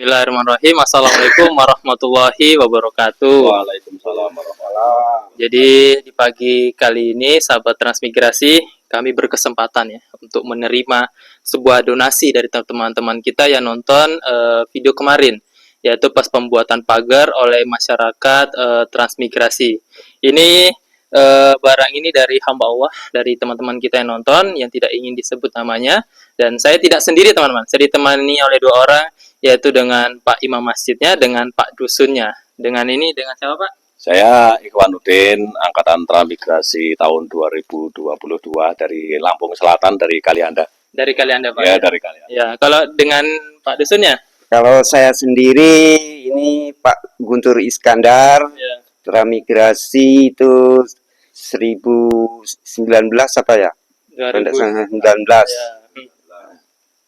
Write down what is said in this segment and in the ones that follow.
Bismillahirrahmanirrahim. Assalamualaikum warahmatullahi wabarakatuh. Waalaikumsalam warahmatullahi. Jadi di pagi kali ini, sahabat transmigrasi, kami berkesempatan ya untuk menerima sebuah donasi dari teman-teman kita yang nonton video kemarin, yaitu pas pembuatan pagar oleh masyarakat transmigrasi. Ini barang ini dari hamba Allah, dari teman-teman kita yang nonton, yang tidak ingin disebut namanya. Dan saya tidak sendiri teman-teman, saya ditemani oleh dua orang, yaitu dengan Pak Imam Masjidnya, dengan Pak Dusunnya. Dengan siapa Pak? Saya Ikhwanuddin, Angkatan Transmigrasi tahun 2022 dari Lampung Selatan, dari Kalianda. Dari Kalianda Pak? Ya, dari Kalianda. Ya, kalau dengan Pak Dusunnya? Kalau saya sendiri, ini Pak Guntur Iskandar, Ya. Transmigrasi itu 1019 apa ya? 2019. Ya.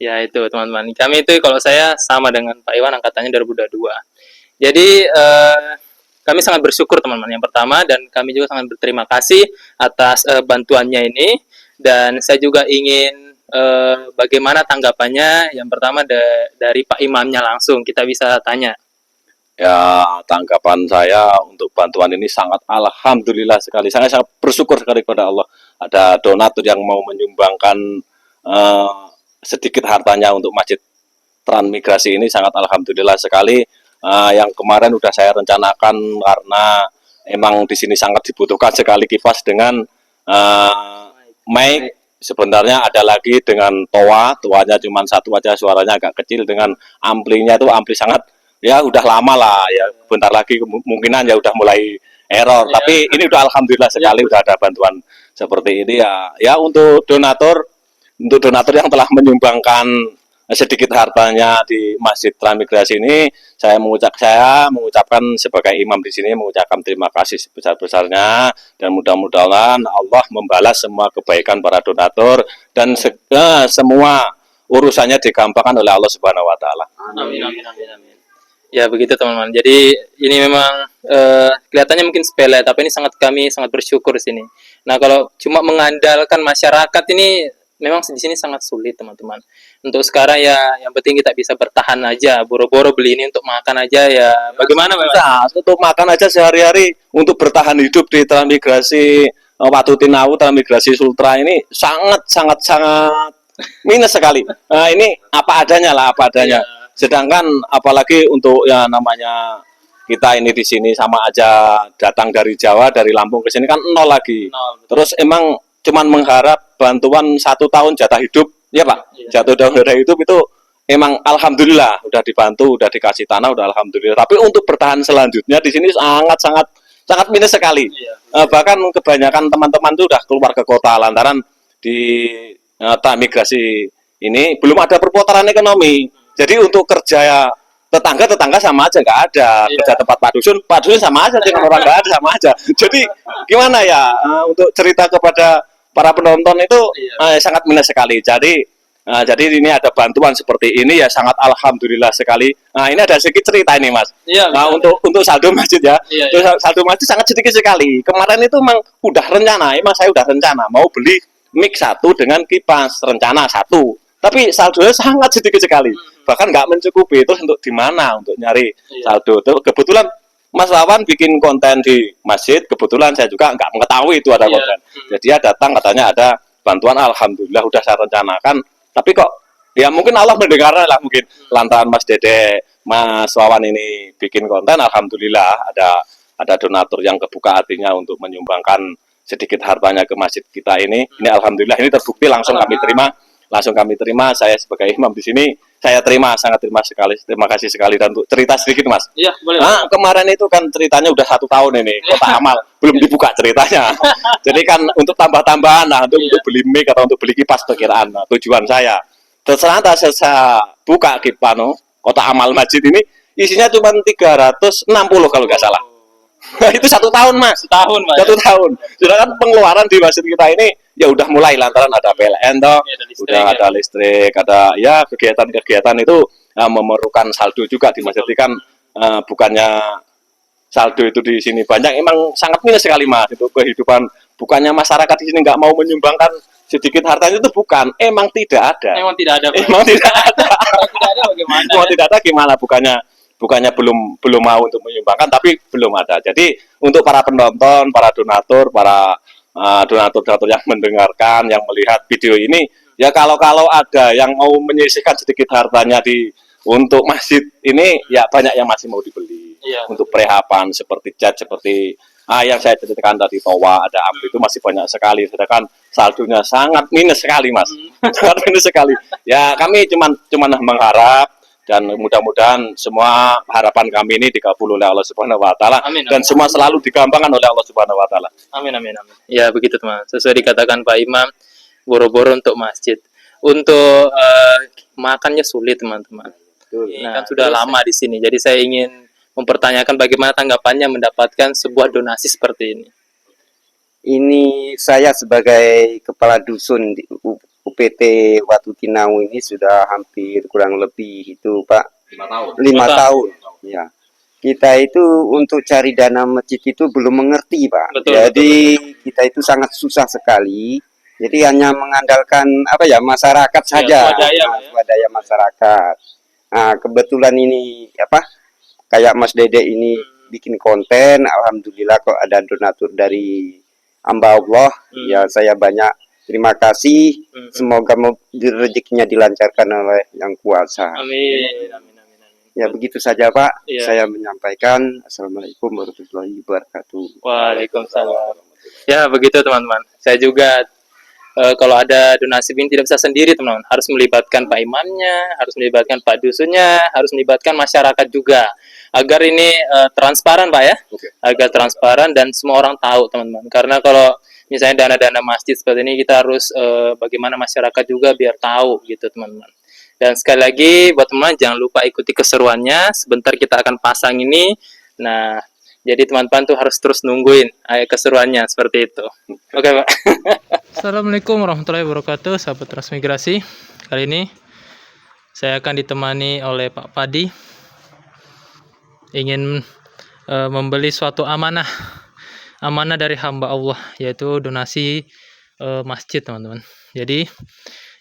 Ya itu teman-teman. Kami itu kalau saya sama dengan Pak Iwan angkatannya 2022. Jadi kami sangat bersyukur teman-teman yang pertama, dan kami juga sangat berterima kasih atas bantuannya ini. Dan saya juga ingin bagaimana tanggapannya. Yang pertama dari Pak Imamnya langsung kita bisa tanya. Ya, tanggapan saya untuk bantuan ini sangat alhamdulillah sekali. Saya sangat bersyukur sekali kepada Allah. Ada donatur yang mau menyumbangkan sedikit hartanya untuk Masjid Transmigrasi ini, sangat alhamdulillah sekali. Yang kemarin udah saya rencanakan karena emang di sini sangat dibutuhkan sekali kipas dengan mic. Sebenarnya ada lagi dengan toanya cuma satu aja, suaranya agak kecil, dengan amplinya itu ampli sangat, ya udah lama lah ya, bentar lagi kemungkinan ya udah mulai error. Ya. Tapi ini udah alhamdulillah sekali, ya, udah ada bantuan seperti ini ya. Ya untuk donatur yang telah menyumbangkan sedikit hartanya di Masjid Transmigrasi ini, saya mengucapkan sebagai imam di sini, mengucapkan terima kasih sebesar-besarnya, dan mudah-mudahan Allah membalas semua kebaikan para donatur dan semua urusannya digampangkan oleh Allah Subhanahu wa taala. Amin amin amin amin. Ya begitu teman-teman. Jadi ini memang kelihatannya mungkin sepele, tapi ini kami sangat bersyukur di sini. Nah, kalau cuma mengandalkan masyarakat ini memang di sini sangat sulit teman-teman. Untuk sekarang ya yang penting kita bisa bertahan aja, boro-boro beli ini untuk makan aja ya. Bagaimana Pak? Nah, untuk makan aja sehari-hari, untuk bertahan hidup di Transmigrasi Watu Tinau, Transmigrasi Sultra ini sangat minus sekali. Nah, ini apa adanya lah, apa adanya. Sedangkan apalagi untuk ya namanya kita ini di sini sama aja datang dari Jawa, dari Lampung ke sini kan nol lagi. Terus emang cuman mengharap bantuan 1 tahun jatah hidup, ya Pak. Jatuh jatah hidup itu emang alhamdulillah udah dibantu, udah dikasih tanah, udah alhamdulillah. Tapi untuk bertahan selanjutnya di sini sangat minus sekali. Bahkan kebanyakan teman-teman tuh udah keluar ke kota lantaran di Transmigrasi ini belum ada perputaran ekonomi. Jadi untuk kerja tetangga sama aja nggak ada, kerja tempat Pak Dusun sama aja dengan orang nggak ada, sama aja. Jadi gimana ya, untuk cerita kepada para penonton itu sangat minus sekali. Jadi ini ada bantuan seperti ini ya, sangat alhamdulillah sekali. Nah, ini ada sedikit cerita ini Mas. Nah, untuk saldo masjid ya, saldo masjid sangat sedikit sekali. Kemarin itu emang saya udah rencana mau beli mic 1 dengan kipas, rencana 1. Tapi saldonya sangat sedikit sekali, bahkan nggak mencukupi. Terus untuk di mana untuk nyari saldo? Terus kebetulan Mas Wawan bikin konten di masjid, kebetulan saya juga nggak mengetahui itu ada konten. Jadi dia datang, katanya ada bantuan, alhamdulillah udah saya rencanakan. Tapi kok ya mungkin Allah mendengar lah, mungkin lantaran Mas Dede, Mas Wawan ini bikin konten, alhamdulillah ada donatur yang kebuka hatinya untuk menyumbangkan sedikit hartanya ke masjid kita ini. Ini alhamdulillah, ini terbukti langsung kami terima. Saya sebagai imam di sini, saya sangat terima kasih sekali. Dan untuk cerita sedikit Mas. Iya, boleh. Nah, kemarin itu kan ceritanya udah 1 tahun ini, kotak amal belum dibuka ceritanya. Jadi kan untuk tambah-tambahan, untuk beli mic atau untuk beli kipas perkiraan, tujuan saya. Ternyata saya buka kotak amal masjid ini, isinya cuma 360 kalau nggak salah. Itu 1 tahun Mas. Setahun Pak. 1 tahun. Sedangkan pengeluaran di masjid kita ini ya udah mulai lantaran ada PLN toh, udah ada listrik, ada ya kegiatan-kegiatan itu memerlukan saldo juga di masjid. Kan bukannya saldo itu di sini banyak, emang sangat minus sekali Mas. Itu kehidupan, bukannya masyarakat di sini nggak mau menyumbangkan sedikit hartanya itu bukan, emang tidak ada. Emang tidak ada, Pak. Emang tidak ada. Kalau tidak ada bagaimana? Emang Ya? tidak ada gimana? Bukannya belum mau untuk menyumbangkan, tapi belum ada. Jadi untuk para penonton, para donatur, para donatur-donatur yang mendengarkan, yang melihat video ini, ya kalau ada yang mau menyisihkan sedikit hartanya untuk masjid ini, ya banyak yang masih mau dibeli. Iya. Untuk prehapan seperti cat, seperti yang saya ceritakan tadi, toa, ada ampli, itu masih banyak sekali. Sedangkan saldonya sangat minus sekali, Mas. Sangat minus sekali. Ya kami cuman mengharap, dan mudah-mudahan semua harapan kami ini dikabul oleh Allah Subhanahu wa taala, Amin, dan amin. semua selalu digampangkan oleh Allah Subhanahu wa taala. Amin, amin, amin. Ya begitu teman. Sesuai dikatakan Pak Imam, boro-boro untuk masjid. Untuk makannya sulit teman-teman. Ini kan sudah lama di sini. Jadi saya ingin mempertanyakan bagaimana tanggapannya mendapatkan sebuah donasi seperti ini. Ini saya sebagai kepala dusun di UPT Watu Tinau ini sudah hampir kurang lebih itu Pak 5 tahun. 5 tahun. Ya. Kita itu untuk cari dana masjid itu belum mengerti Pak. Betul, Jadi kita itu sangat susah sekali. Jadi hanya mengandalkan masyarakat saja. swadaya, Pak, ya. Swadaya masyarakat. Nah, kebetulan ini kayak Mas Dede ini bikin konten, alhamdulillah kok ada donatur dari hamba Allah. Ya saya banyak terima kasih. Semoga rezekinya dilancarkan oleh Yang Kuasa. Amin, amin, amin, amin. Ya begitu saja Pak. Iya. Saya menyampaikan. Assalamualaikum warahmatullahi wabarakatuh. Waalaikumsalam. Ya begitu teman-teman. Saya juga kalau ada donasi ini tidak bisa sendiri teman-teman. Harus melibatkan Pak Imamnya, harus melibatkan Pak Dusunnya, harus melibatkan masyarakat juga. Agar ini transparan Pak ya. Oke. Agar transparan dan semua orang tahu teman-teman. Karena kalau misalnya dana-dana masjid seperti ini kita harus bagaimana masyarakat juga biar tahu gitu teman-teman. Dan sekali lagi buat teman-teman jangan lupa ikuti keseruannya. Sebentar kita akan pasang ini. Nah, jadi teman-teman tuh harus terus nungguin keseruannya seperti itu. Oke, Pak. Assalamualaikum warahmatullahi wabarakatuh, sahabat transmigrasi. Kali ini saya akan ditemani oleh Pak Padi. Ingin membeli suatu amanah dari hamba Allah, yaitu donasi masjid teman-teman. Jadi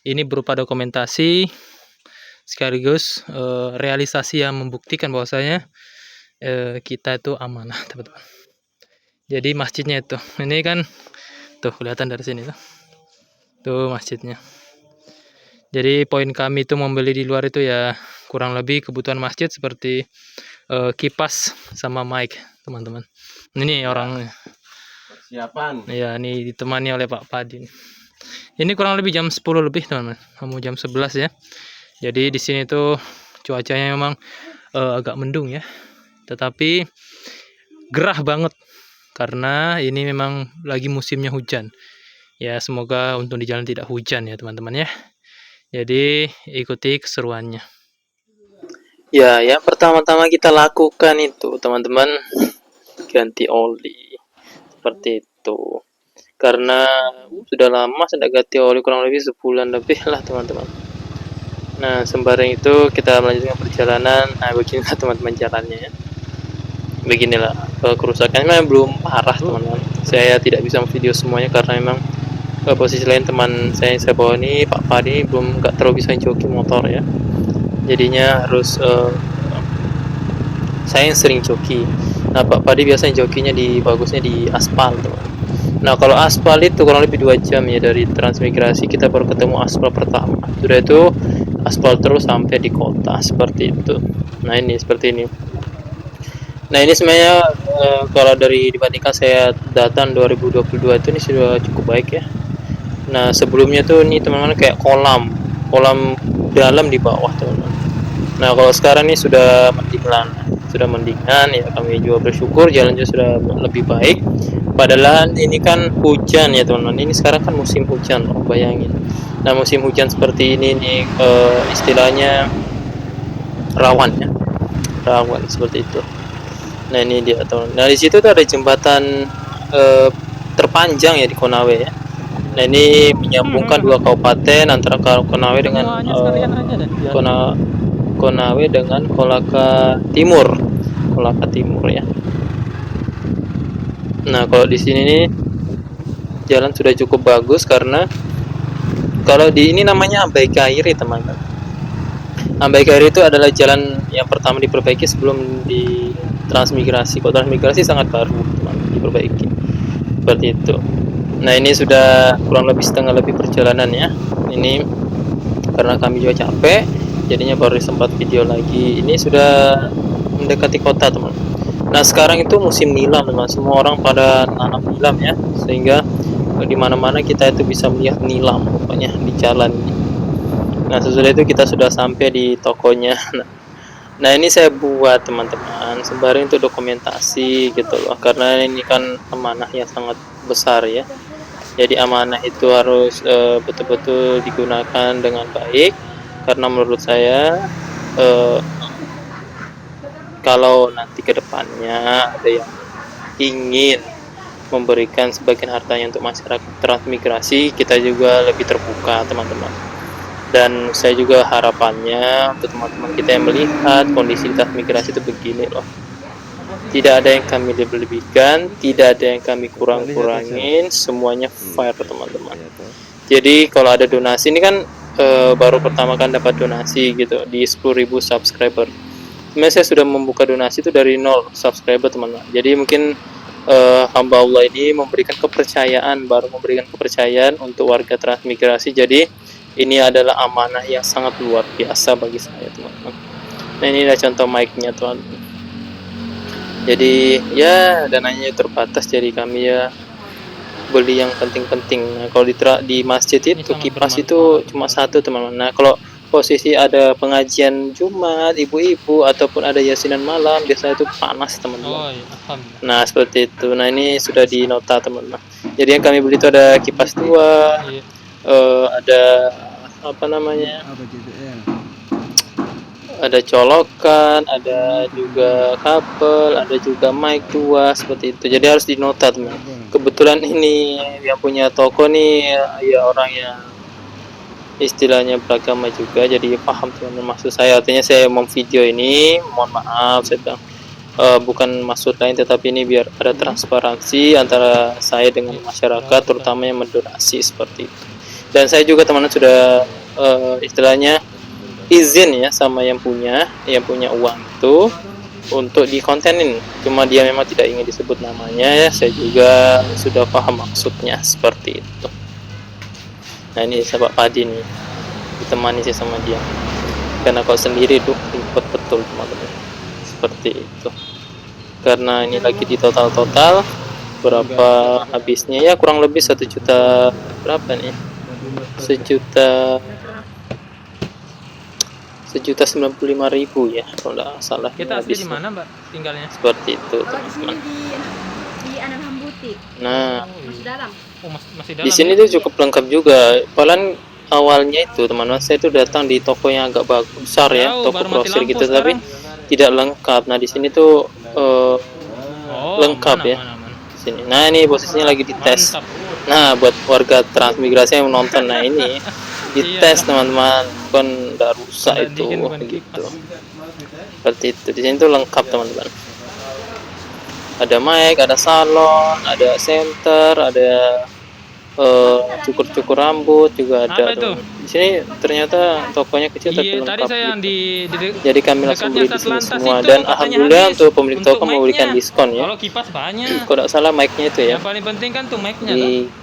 ini berupa dokumentasi sekaligus realisasi yang membuktikan bahwasanya kita itu amanah teman-teman. Jadi masjidnya itu, ini kan tuh kelihatan dari sini tuh masjidnya. Jadi poin kami itu membeli di luar itu ya kurang lebih kebutuhan masjid seperti kipas sama mic teman-teman. Ini orang Persiapan. ya ini ditemani oleh Pak Padi. Ini kurang lebih jam 10 lebih teman-teman, mau jam 11 ya. Jadi di sini tuh cuacanya memang agak mendung ya, tetapi gerah banget karena ini memang lagi musimnya hujan. Ya semoga untuk di jalan tidak hujan ya teman-teman ya. Jadi ikuti keseruannya. Ya, yang pertama-tama kita lakukan itu teman-teman ganti oli seperti itu. Karena sudah lama saya tidak ganti oli, kurang lebih sebulan lebih lah teman-teman. Nah sembari itu kita melanjutkan perjalanan. Nah beginilah teman-teman jalannya ya. Beginilah kerusakannya memang belum parah teman-teman. Saya tidak bisa video semuanya karena memang posisi lain teman saya yang saya bawa ini Pak Padi belum nggak terlalu bisa joki motor ya. Jadinya harus saya yang sering joki. Nah Pak Padi biasanya jokinya bagusnya di aspal teman. Nah kalau aspal itu kurang lebih 2 jam ya, dari transmigrasi kita baru ketemu aspal pertama. Sudah itu aspal terus sampai di kota seperti itu. Nah ini seperti ini. Nah ini sebenarnya kalau dibandingkan saya datang 2022 itu ini sudah cukup baik ya. Nah sebelumnya tuh ini teman-teman kayak kolam dalam di bawah teman-teman. Nah kalau sekarang ini sudah mendingan ya, kami juga bersyukur jalannya sudah lebih baik. Padahal ini kan hujan ya teman-teman. Ini sekarang kan musim hujan loh, bayangin. Nah musim hujan seperti ini nih istilahnya rawan ya, rawan seperti itu. Nah ini dia teman. Nah di situ tuh ada jembatan terpanjang ya di Konawe ya. Nah ini menyambungkan 2 kabupaten antara Konawe dengan Konawe dengan Kolaka Timur ya. Nah kalau di sini nih jalan sudah cukup bagus karena Kalau di ini namanya Ambaikairi teman-teman. Ambaikairi itu adalah jalan yang pertama diperbaiki sebelum di transmigrasi. Kalau transmigrasi sangat baru teman-teman diperbaiki. Seperti itu. Nah ini sudah kurang lebih setengah lebih perjalanan ya. Ini karena kami juga capek, jadinya baru sempat video lagi. Ini sudah mendekati kota teman. Nah sekarang itu musim nilam teman. Semua orang pada nanam nilam ya, sehingga di mana-mana kita itu bisa melihat nilam pokoknya di jalan. Nah sesudah itu kita sudah sampai di tokonya. Nah ini saya buat teman-teman sembari untuk dokumentasi gitu loh, karena ini kan amanah yang sangat besar ya. Jadi amanah itu harus betul-betul digunakan dengan baik, karena menurut saya kalau nanti kedepannya ada yang ingin memberikan sebagian hartanya untuk masyarakat transmigrasi, kita juga lebih terbuka teman-teman. Dan saya juga harapannya untuk teman-teman kita yang melihat kondisi transmigrasi itu begini loh, tidak ada yang kami lebih-lebihkan, tidak ada yang kami kurang-kurangin, semuanya fair teman-teman. Jadi kalau ada donasi ini kan baru pertama kan dapat donasi gitu di 10.000 subscriber. Sebenarnya saya sudah membuka donasi itu dari 0 subscriber teman-teman. Jadi mungkin hamba Allah ini memberikan kepercayaan, baru memberikan kepercayaan untuk warga transmigrasi. Jadi ini adalah amanah yang sangat luar biasa bagi saya teman-teman. Nah ini adalah contoh mic-nya teman-teman. Jadi ya dananya terbatas, jadi kami ya beli yang penting-penting. Nah kalau di masjid itu kipas itu cuma satu teman-teman. Nah kalau posisi ada pengajian Jumat, ibu-ibu ataupun ada yasinan malam, biasanya itu panas teman-teman. Nah seperti itu. Nah ini sudah di nota teman-teman. Jadi yang kami beli itu ada kipas 2, ada apa namanya, ada colokan, ada juga kabel, ada juga mic 2 seperti itu. Jadi harus dinota teman. Kebetulan ini yang punya toko nih ya orang yang istilahnya beragama juga, jadi paham teman-teman maksud saya. Artinya saya memvideo ini, mohon maaf saya bilang bukan maksud lain, tetapi ini biar ada transparansi antara saya dengan masyarakat, terutama yang mendonasi seperti itu. Dan saya juga teman-teman sudah istilahnya izin ya sama yang punya uang itu untuk dikontenin, cuma dia memang tidak ingin disebut namanya ya. Saya juga sudah paham maksudnya seperti itu. Nah ini sahabat padi nih, ditemani sih sama dia, karena kalau sendiri tuh ribet betul teman-teman, seperti itu. Karena ini lagi di total berapa habisnya ya, kurang lebih 1 juta berapa nih, 1.095.000 ya kalau nggak salah. Kita asli di mana Mbak tinggalnya? Seperti itu Kalau di sini teman-teman. di Anam Butik. Nah Masih dalam. Oh, masih dalam. di sini tuh cukup lengkap juga. Bahkan awalnya itu teman-teman saya itu datang di toko yang agak bagus besar ya, toko grosir gitu, tapi tidak lengkap. Nah di sini tuh lengkap ya di sini. Nah ini posisinya lagi dites. Nah buat warga transmigrasi yang menonton, nah ini dites teman-teman, kan nggak rusak itu gitu. Seperti itu. Di sini tuh lengkap teman-teman. Ada mic, ada salon, ada center, ada cukur-cukur rambut juga ada. Di sini ternyata tokonya kecil tapi lengkap. Tadi saya gitu. Jadi kami langsung beli di sini semua, dan alhamdulillah untuk pemilik toko memberikan diskon ya. Kalau kipas banyak. Kalau tidak salah mic-nya itu ya. Yang paling penting kan tuh mic-nya.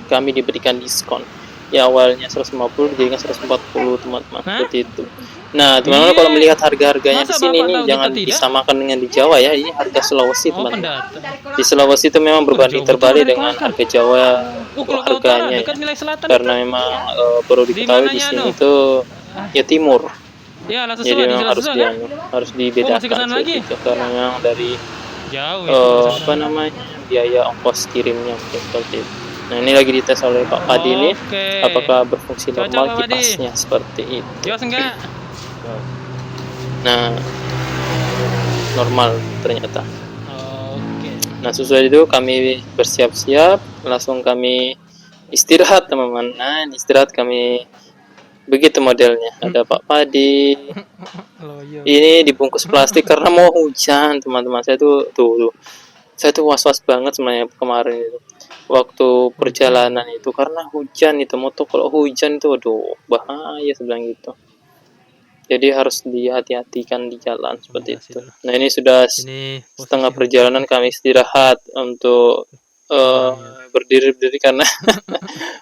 Kami diberikan diskon. Ya awalnya 150 dijadikan 140 teman-teman, seperti itu. Nah teman-teman kalau melihat harga-harganya di sini ini jangan disamakan dengan di Jawa ya. Ini harga Sulawesi teman-teman. Di Sulawesi itu memang berbanding terbalik dengan harga Jawa harganya ya. Karena memang perlu diketahui di sini itu ya timur. Jadi memang harus dibedakan gitu, karena memang dari apa namanya biaya ongkos kirimnya mungkin seperti itu. Nah ini lagi dites oleh Pak Padi ini, apakah berfungsi normal kipasnya seperti itu. Nah normal ternyata. Nah sesudah itu kami bersiap-siap, langsung kami istirahat teman-teman. Nah istirahat kami begitu modelnya. Ada Pak Padi. Ini dibungkus plastik karena mau hujan teman-teman. Saya tuh saya tuh was-was banget sebenarnya kemarin itu. waktu perjalanan itu karena hujan itu motor kalau hujan itu aduh bahaya sebenarnya gitu. Jadi harus dihati-hatikan di jalan seperti Iya sih, itu. Bro. Nah ini sudah Ini setengah posisi perjalanan hujan. kami istirahat untuk Iya. berdiri-berdiri karena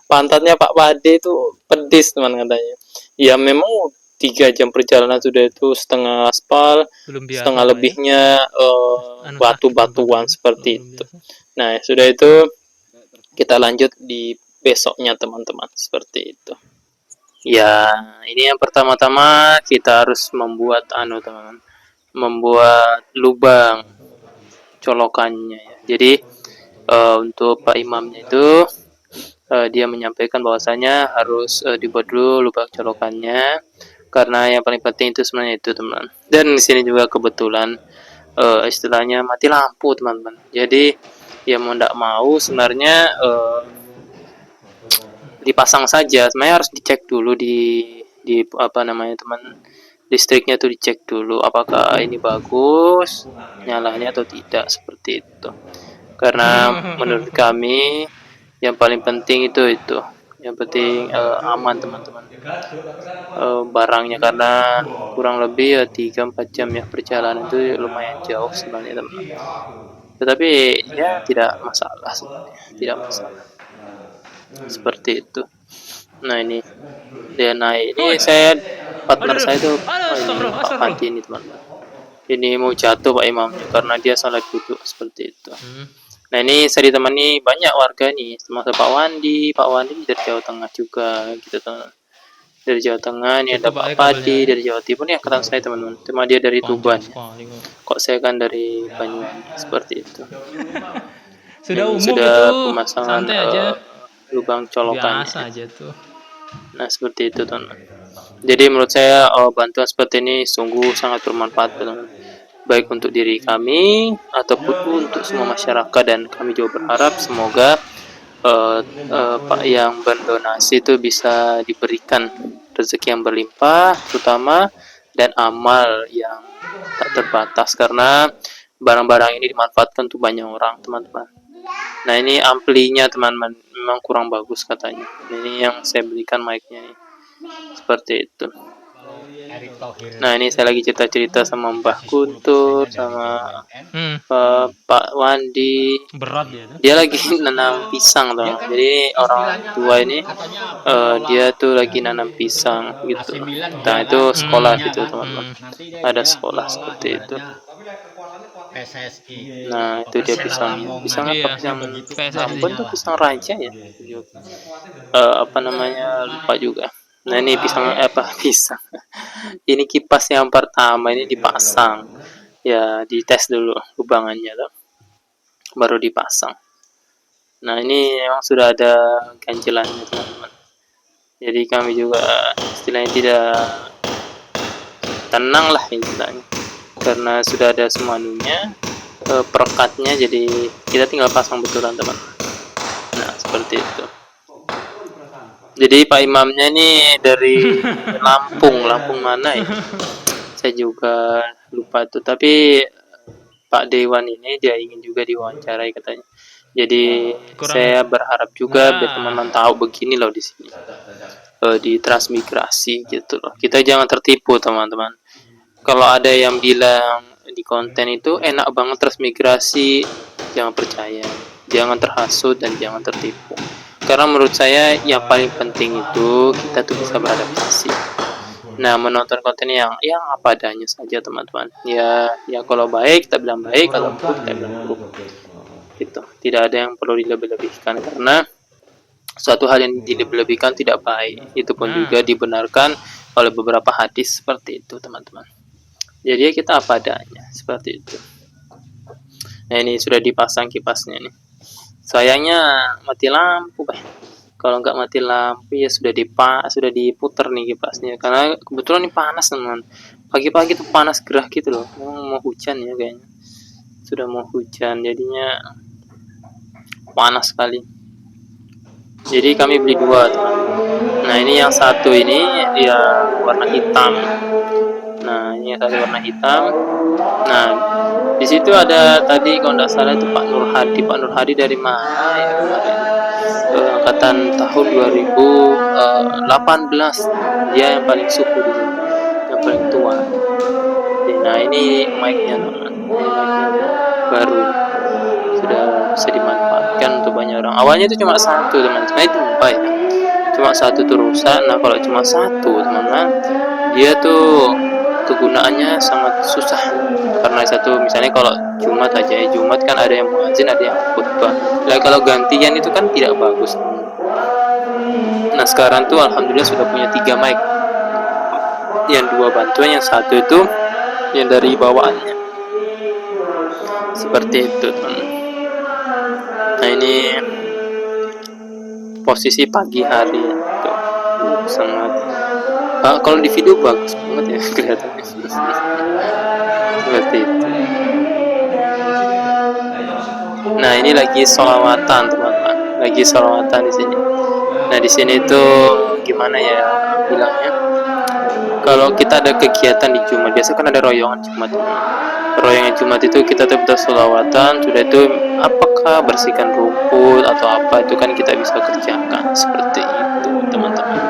pantatnya Pak Pade itu pedis teman katanya. Ya memang 3 jam perjalanan sudah itu setengah aspal, Belum biasa, setengah Pak ya. lebihnya Anu sakit kan batu-batuan badannya kalau seperti belum itu. biasa. Nah sudah itu kita lanjut di besoknya teman-teman seperti itu. Ya ini yang pertama-tama kita harus membuat teman-teman, membuat lubang colokannya ya. Jadi untuk Pak Imamnya itu dia menyampaikan bahwasanya harus dibuat dulu lubang colokannya karena yang paling penting itu sebenarnya itu teman. Dan di sini juga kebetulan istilahnya mati lampu teman-teman. Jadi ya mau tidak mau sebenarnya dipasang saja. Sebenarnya harus dicek dulu di apa namanya teman, listriknya tuh dicek dulu apakah ini bagus nyalanya atau tidak seperti itu. Karena menurut kami yang paling penting itu yang penting aman teman-teman barangnya karena kurang lebih ya 3-4 jam ya perjalanan itu lumayan jauh sebenarnya teman-teman, tetapi ya tidak masalah sebenarnya, tidak masalah seperti itu. Nah ini dia naik ini Woi, saya partner aduh, saya itu aduh, ini astagfirullah, Pak astagfirullah. Padi ini teman-teman, ini mau jatuh Pak Imamnya karena dia salah duduk seperti itu. Nah ini saya ditemani banyak warga nih, termasuk Pak Wandi dari Jawa Tengah juga gitu teman. Dari Jawa Tengah ini ada Putus Pak Pak ya kabelnya Padi ya. dari Jawa Timur, ini angkatan saya teman-teman. Cuma dia dari Panjang Tuban ya. sekali kok. Kok saya kan dari Banyuwangi seperti itu. Sudah Ini umum itu sudah pemasangan santai aja. lubang colokannya. Biasa aja tuh. Nah seperti itu teman. Jadi menurut saya bantuan seperti ini sungguh sangat bermanfaat teman. Baik untuk diri kami ataupun untuk semua masyarakat, dan kami juga berharap semoga Pak yang berdonasi itu bisa diberikan rezeki yang berlimpah terutama dan amal yang tak terbatas karena barang-barang ini dimanfaatkan untuk banyak orang teman-teman. Nah ini amplinya teman-teman memang kurang bagus katanya, ini yang saya belikan mic-nya nih seperti itu. Nah ini saya lagi cerita-cerita sama Mbah Kutur sama Pak Wandi, Berat ya tuh. dia lagi nanam pisang tuh. Jadi orang tua ini dia tuh lagi nanam pisang gitu. Nah itu sekolah gitu teman-teman. Ada sekolah seperti itu. Nah itu dia pisangnya. Pisang apa? Iya, Pisang Ambon PSSI-nya tuh lah. pisang raja ya? Apa namanya lupa juga. Nah ini pisang apa pisang? Ini kipas yang pertama ini dipasang. Ya dites dulu lubangannya tuh. Baru dipasang. Nah ini memang sudah ada ganjelannya teman-teman. Jadi kami juga istilahnya tidak tenang lah istilahnya. Karena sudah ada semuanya perekatnya, jadi kita tinggal pasang betulan teman. Nah seperti itu. Jadi Pak Imamnya ini dari Lampung mana ya? Saya juga lupa tuh. Tapi Pak Dewan ini dia ingin juga diwawancarai katanya. Jadi Kurang saya berharap juga biar nah, teman-teman tahu begini loh di sini di transmigrasi gitu loh. Kita jangan tertipu teman-teman. Kalau ada yang bilang di konten itu enak banget transmigrasi, jangan percaya, jangan terhasut dan jangan tertipu. Karena menurut saya yang paling penting itu kita tuh bisa beradaptasi. Nah, menonton konten yang apa adanya saja teman-teman. Ya kalau baik kita bilang baik, kalau buruk kita bilang buruk. Gitu. Tidak ada yang perlu dilebih-lebihkan karena suatu hal yang dilebih-lebihkan tidak baik. Itu pun juga dibenarkan oleh beberapa hadis seperti itu, teman-teman. Jadi kita apa adanya, seperti itu. Nah, ini sudah dipasang kipasnya nih. Sayangnya mati lampu, Pak. Kalau nggak mati lampu ya sudah diputar nih kipasnya karena kebetulan ini panas, teman. Pagi-pagi tuh panas gerah gitu loh. Mau hujan ya kayaknya. Sudah mau hujan jadinya panas sekali. Jadi kami beli dua teman. Nah ini yang satu ini yang warna hitam. Nah ini yang satu warna hitam. Nah di situ ada tadi kalau nggak salah itu Pak Nur Hadi. Pak Nur Hadi dari mana ya kemarin? angkatan tahun 2018. Dia yang paling suku di sini, yang paling tua. Nah ini mic-nya teman, ini mic-nya baru ini. Sudah bisa dimanfaatkan untuk banyak orang. Awalnya itu cuma satu teman-teman, itu baik. Cuma satu tuh rusak. Nah kalau cuma satu teman-teman, dia tuh kegunaannya sangat susah. Karena satu misalnya kalau Jumat aja ya, Jumat kan ada yang muadzin, ada yang khutbah. Nah kalau gantian itu kan tidak bagus. Nah sekarang tuh alhamdulillah sudah punya 3 mic. Yang 2 bantuan, yang satu itu yang dari bawaannya. Seperti itu teman. Nah ini posisi pagi hari ya. Tuh, sangat kalau di video bagus banget ya kelihatannya. Seperti itu. Nah ini lagi sholawatan teman-teman, lagi sholawatan di sini. Nah di sini tuh gimana ya bilangnya? Kalau kita ada kegiatan di Jumat, biasa kan ada royongan Jumat. Royongan Jumat itu kita tetap sholawatan. Sudah itu apakah bersihkan rumput atau apa itu kan kita bisa kerjakan seperti itu teman-teman.